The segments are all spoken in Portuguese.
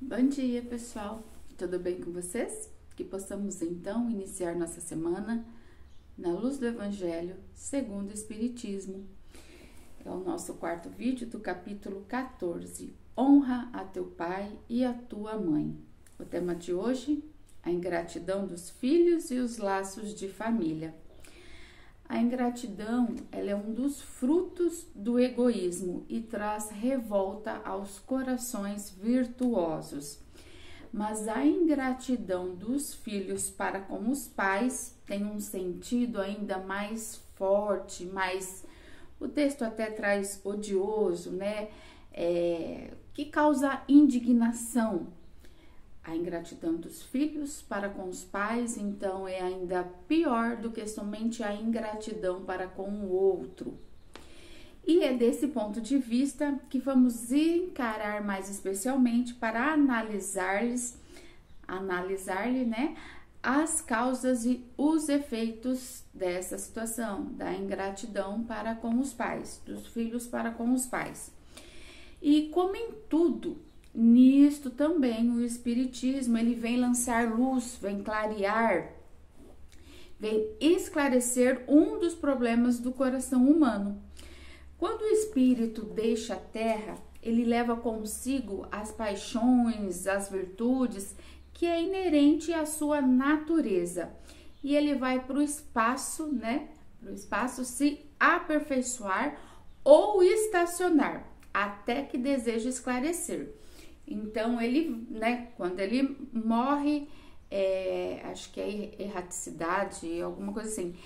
Bom dia, pessoal. Tudo bem com vocês? Que possamos então iniciar nossa semana na luz do Evangelho segundo o Espiritismo. É o nosso quarto vídeo do capítulo 14. Honra a teu pai e a tua mãe. O tema de hoje, a ingratidão dos filhos e os laços de família. A ingratidão, ela é um dos frutos do egoísmo e traz revolta aos corações virtuosos. Mas a ingratidão dos filhos para com os pais tem um sentido ainda mais forte, mais... O texto até traz odioso, né? Que causa indignação. A ingratidão dos filhos para com os pais, então, é ainda pior do que somente a ingratidão para com o outro. E é desse ponto de vista que vamos encarar mais especialmente para analisar-lhe, né, as causas e os efeitos dessa situação, da ingratidão para com os pais, dos filhos para com os pais. E como em tudo, nisto também o Espiritismo, ele vem lançar luz, vem clarear, vem esclarecer um dos problemas do coração humano. Quando o espírito deixa a terra, ele leva consigo as paixões, as virtudes, que é inerente à sua natureza. E ele vai para o espaço, né? Para o espaço se aperfeiçoar ou estacionar, até que deseja esclarecer. Então, ele, né, quando ele morre, acho que é erraticidade, alguma coisa assim,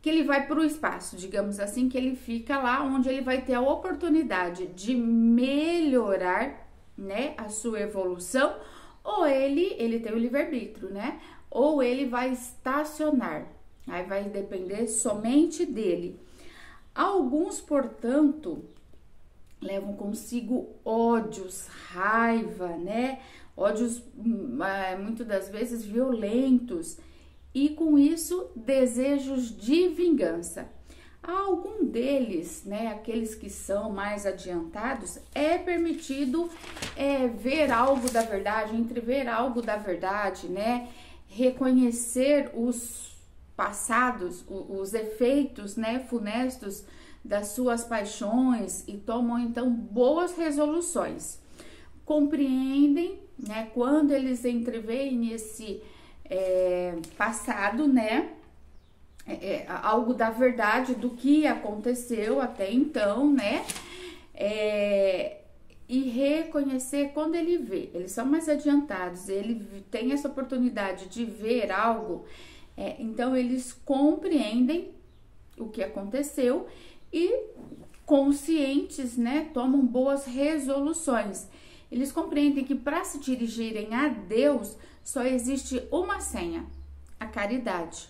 que ele vai para o espaço, digamos assim, que ele fica lá onde ele vai ter a oportunidade de melhorar, né, a sua evolução, ou ele tem o livre-arbítrio, né, ou ele vai estacionar, aí vai depender somente dele. Alguns, portanto, levam consigo ódios, raiva, né? Ódios muitas das vezes violentos e com isso desejos de vingança. Algum deles, né, aqueles que são mais adiantados, é permitido ver algo da verdade, entrever algo da verdade, né? Reconhecer os passados, os efeitos, né, funestos das suas paixões e tomam então boas resoluções. Compreendem, né, quando eles entreveem esse passado, né, algo da verdade do que aconteceu até então, né, e reconhecer quando ele vê, eles são mais adiantados, ele tem essa oportunidade de ver algo, então eles compreendem o que aconteceu e conscientes, né, tomam boas resoluções. Eles compreendem que para se dirigirem a Deus só existe uma senha, a caridade.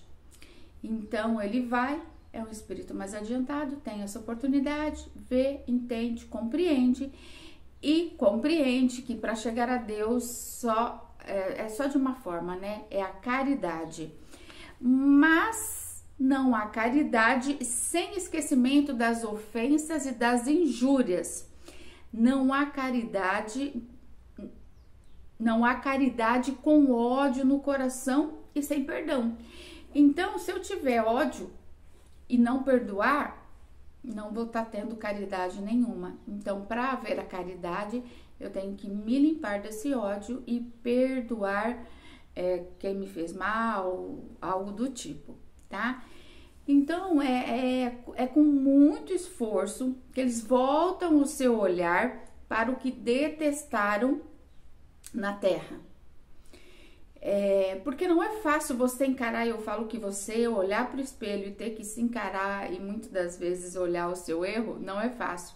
Então ele vai, é um espírito mais adiantado, tem essa oportunidade, vê, entende, compreende e compreende que para chegar a Deus só só de uma forma, né? É a caridade. Mas não há caridade sem esquecimento das ofensas e das injúrias. Não há caridade com ódio no coração e sem perdão. Então, se eu tiver ódio e não perdoar, não vou estar tendo caridade nenhuma. Então, para haver a caridade, eu tenho que me limpar desse ódio e perdoar quem me fez mal, algo do tipo, tá? Então, é com muito esforço que eles voltam o seu olhar para o que detestaram na terra. Porque não é fácil você encarar, eu falo que você olhar para o espelho e ter que se encarar e muitas das vezes olhar o seu erro, não é fácil.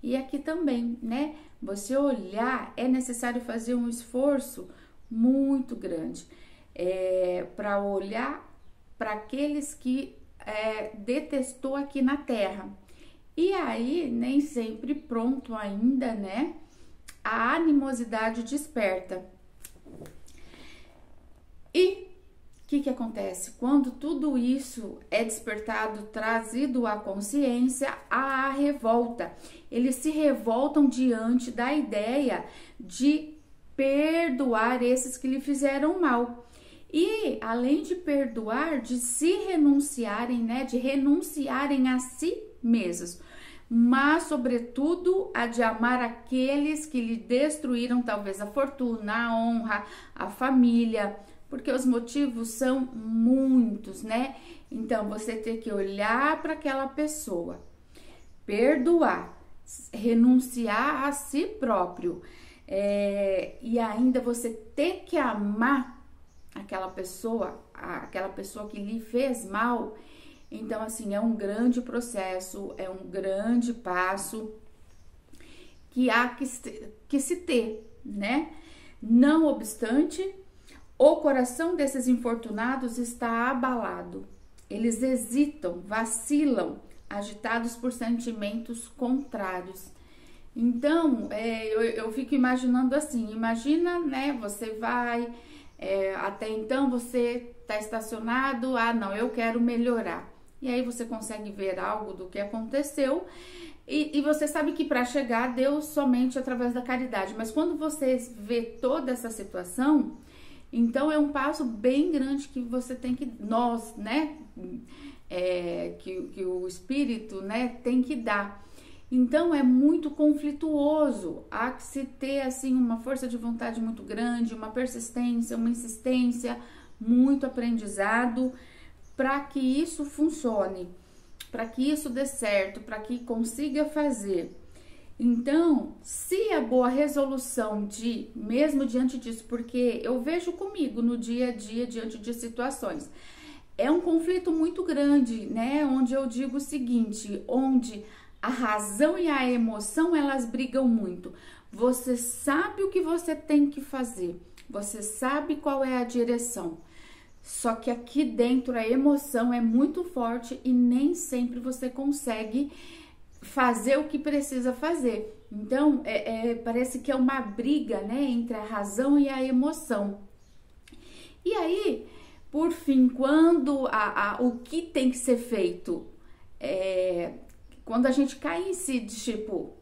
E aqui também, né? Você olhar, é necessário fazer um esforço muito grande para olhar para aqueles que detestou aqui na terra. E aí, nem sempre pronto ainda, né? A animosidade desperta. E o que acontece? Quando tudo isso é despertado, trazido à consciência, há a revolta. Eles se revoltam diante da ideia de perdoar esses que lhe fizeram mal. E, além de perdoar, de se renunciarem, né? De renunciarem a si mesmos. Mas, sobretudo, a de amar aqueles que lhe destruíram talvez a fortuna, a honra, a família, porque os motivos são muitos, né? Então, você tem que olhar para aquela pessoa, perdoar, renunciar a si próprio, e ainda você ter que amar aquela pessoa que lhe fez mal. Então, assim, é um grande processo, é um grande passo que há que se ter, né? Não obstante, o coração desses infortunados está abalado. Eles hesitam, vacilam, agitados por sentimentos contrários. Então, eu fico imaginando assim, imagina, né? Você vai, até então você está estacionado, não, eu quero melhorar. E aí você consegue ver algo do que aconteceu e você sabe que para chegar a Deus somente através da caridade. Mas quando você vê toda essa situação, então é um passo bem grande que você tem que, nós, né, que o Espírito, né, tem que dar. Então é muito conflituoso, há que se ter assim uma força de vontade muito grande, uma persistência, uma insistência, muito aprendizado, para que isso funcione, para que isso dê certo, para que consiga fazer. Então, se a boa resolução mesmo diante disso, porque eu vejo comigo no dia a dia, diante de situações, é um conflito muito grande, né? Onde eu digo o seguinte, onde a razão e a emoção, elas brigam muito. Você sabe o que você tem que fazer, você sabe qual é a direção. Só que aqui dentro a emoção é muito forte e nem sempre você consegue fazer o que precisa fazer. Então, parece que é uma briga, né, entre a razão e a emoção. E aí, por fim, quando o que tem que ser feito, quando a gente cai em si, de tipo,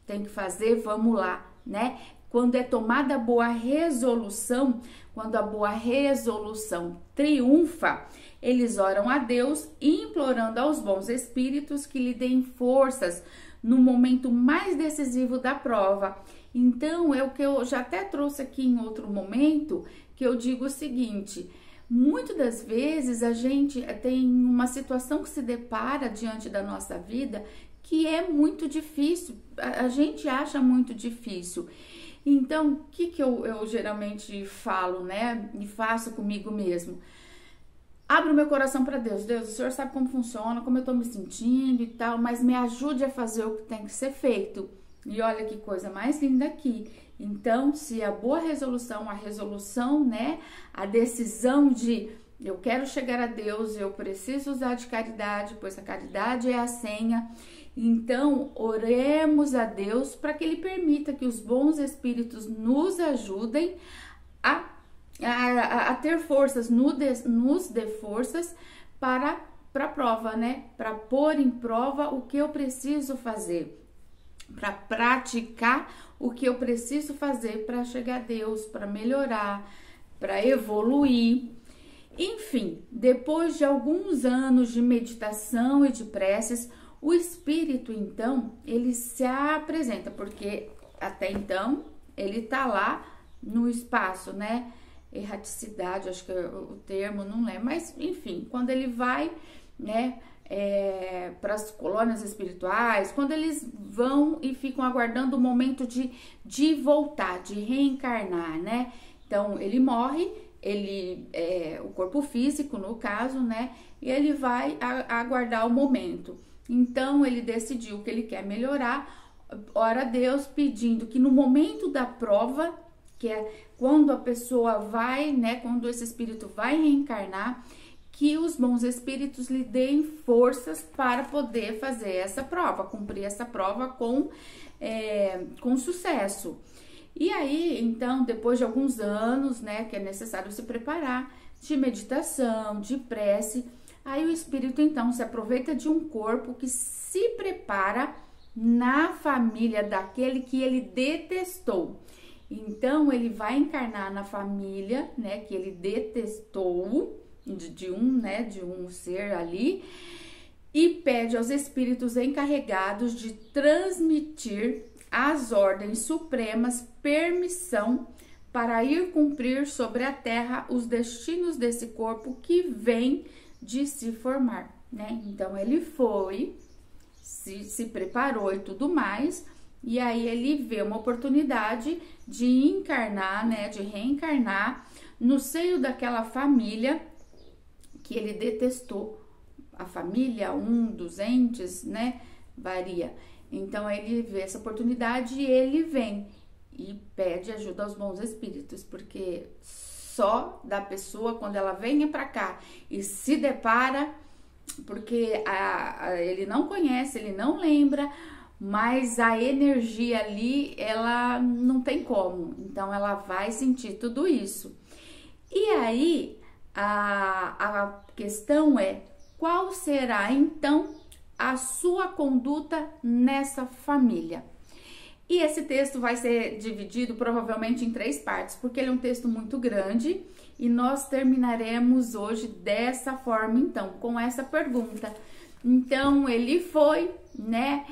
tem que fazer, vamos lá, né? Quando é tomada a boa resolução, quando a boa resolução triunfa, eles oram a Deus, implorando aos bons espíritos que lhe deem forças no momento mais decisivo da prova. Então, é o que eu já até trouxe aqui em outro momento, que eu digo o seguinte: muitas das vezes a gente tem uma situação que se depara diante da nossa vida que é muito difícil, a gente acha muito difícil. Então, o que eu geralmente falo, né, e faço comigo mesmo? Abro meu coração para Deus. Deus, o Senhor sabe como funciona, como eu tô me sentindo e tal, mas me ajude a fazer o que tem que ser feito. E olha que coisa mais linda aqui. Então, se a boa resolução, né, a decisão de eu quero chegar a Deus, eu preciso usar de caridade, pois a caridade é a senha. Então, oremos a Deus para que Ele permita que os bons espíritos nos ajudem a ter forças, nos dê forças para a prova, né? Para pôr em prova o que eu preciso fazer, para praticar o que eu preciso fazer para chegar a Deus, para melhorar, para evoluir. Enfim, depois de alguns anos de meditação e de preces, o espírito, então, ele se apresenta, porque até então ele tá lá no espaço, né? Erraticidade, acho que é o termo, não lembro, mas enfim, quando ele vai, né, para as colônias espirituais, quando eles vão e ficam aguardando o momento de voltar, de reencarnar, né? Então, ele morre, o corpo físico, no caso, né? E ele vai aguardar o momento. Então, ele decidiu que ele quer melhorar, ora a Deus pedindo que no momento da prova, que é quando a pessoa vai, né, quando esse espírito vai reencarnar, que os bons espíritos lhe deem forças para poder fazer essa prova, cumprir essa prova com sucesso. E aí, então, depois de alguns anos, né, que é necessário se preparar, de meditação, de prece, aí o espírito, então, se aproveita de um corpo que se prepara na família daquele que ele detestou. Então ele vai encarnar na família, né, que ele detestou de um ser ali, e pede aos espíritos encarregados de transmitir às ordens supremas permissão para ir cumprir sobre a terra os destinos desse corpo que vem de se formar, né? Então ele foi, se preparou e tudo mais, e aí ele vê uma oportunidade de encarnar, né, de reencarnar no seio daquela família que ele detestou. A família, um dos entes, né, varia. Então ele vê essa oportunidade e ele vem e pede ajuda aos bons espíritos, porque só da pessoa, quando ela vem para cá e se depara, porque ele não conhece, ele não lembra, mas a energia ali, ela não tem como, então ela vai sentir tudo isso. E aí, a questão é, qual será então a sua conduta nessa família? E esse texto vai ser dividido provavelmente em 3 partes, porque ele é um texto muito grande e nós terminaremos hoje dessa forma, então, com essa pergunta. Então, ele foi, né,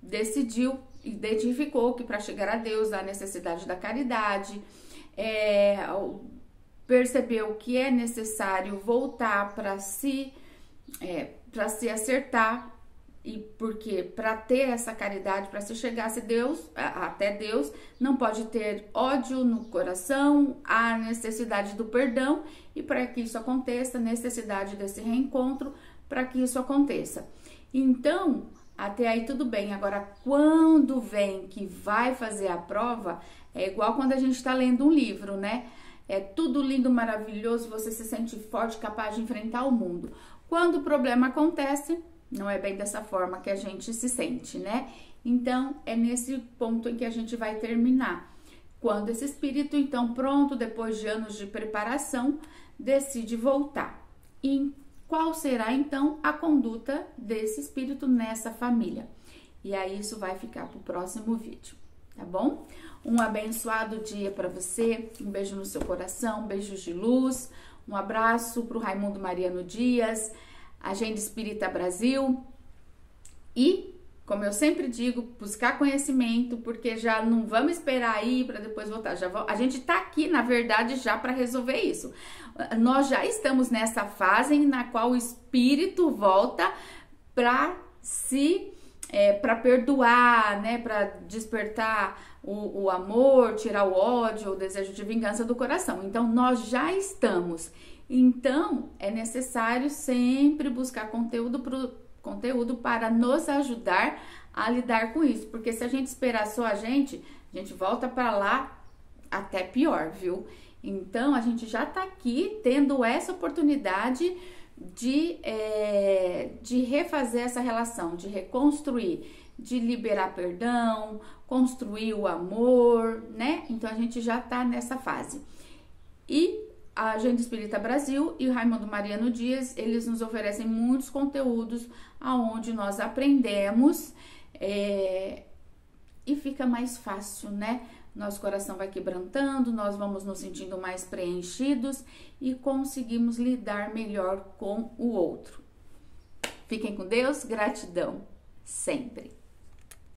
decidiu, identificou que para chegar a Deus há necessidade da caridade, percebeu que é necessário voltar para se acertar, e porque para ter essa caridade, para se chegar até Deus, não pode ter ódio no coração, há necessidade do perdão, e para que isso aconteça, necessidade desse reencontro para que isso aconteça. Então, até aí tudo bem. Agora, quando vem que vai fazer a prova, é igual quando a gente está lendo um livro, né? É tudo lindo, maravilhoso, você se sente forte, capaz de enfrentar o mundo. Quando o problema acontece, não é bem dessa forma que a gente se sente, né? Então, é nesse ponto em que a gente vai terminar. Quando esse espírito, então, pronto, depois de anos de preparação, decide voltar. E qual será, então, a conduta desse espírito nessa família? E aí, isso vai ficar para o próximo vídeo, tá bom? Um abençoado dia para você, um beijo no seu coração, beijos de luz, um abraço para o Raimundo Mariano Dias, Agenda Espírita Brasil, e, como eu sempre digo, buscar conhecimento, porque já não vamos esperar aí para depois voltar. A gente tá aqui, na verdade, já para resolver isso. Nós já estamos nessa fase na qual o espírito volta para para perdoar, né, para despertar o amor, tirar o ódio, o desejo de vingança do coração. Então, nós já estamos. Então, é necessário sempre buscar conteúdo para nos ajudar a lidar com isso. Porque se a gente esperar só a gente volta para lá até pior, viu? Então, a gente já tá aqui tendo essa oportunidade de refazer essa relação, de reconstruir, de liberar perdão, construir o amor, né? Então, a gente já tá nessa fase. E a Agenda Espírita Brasil e o Raimundo Mariano Dias, eles nos oferecem muitos conteúdos aonde nós aprendemos e fica mais fácil, né? Nosso coração vai quebrantando, nós vamos nos sentindo mais preenchidos e conseguimos lidar melhor com o outro. Fiquem com Deus, gratidão, sempre.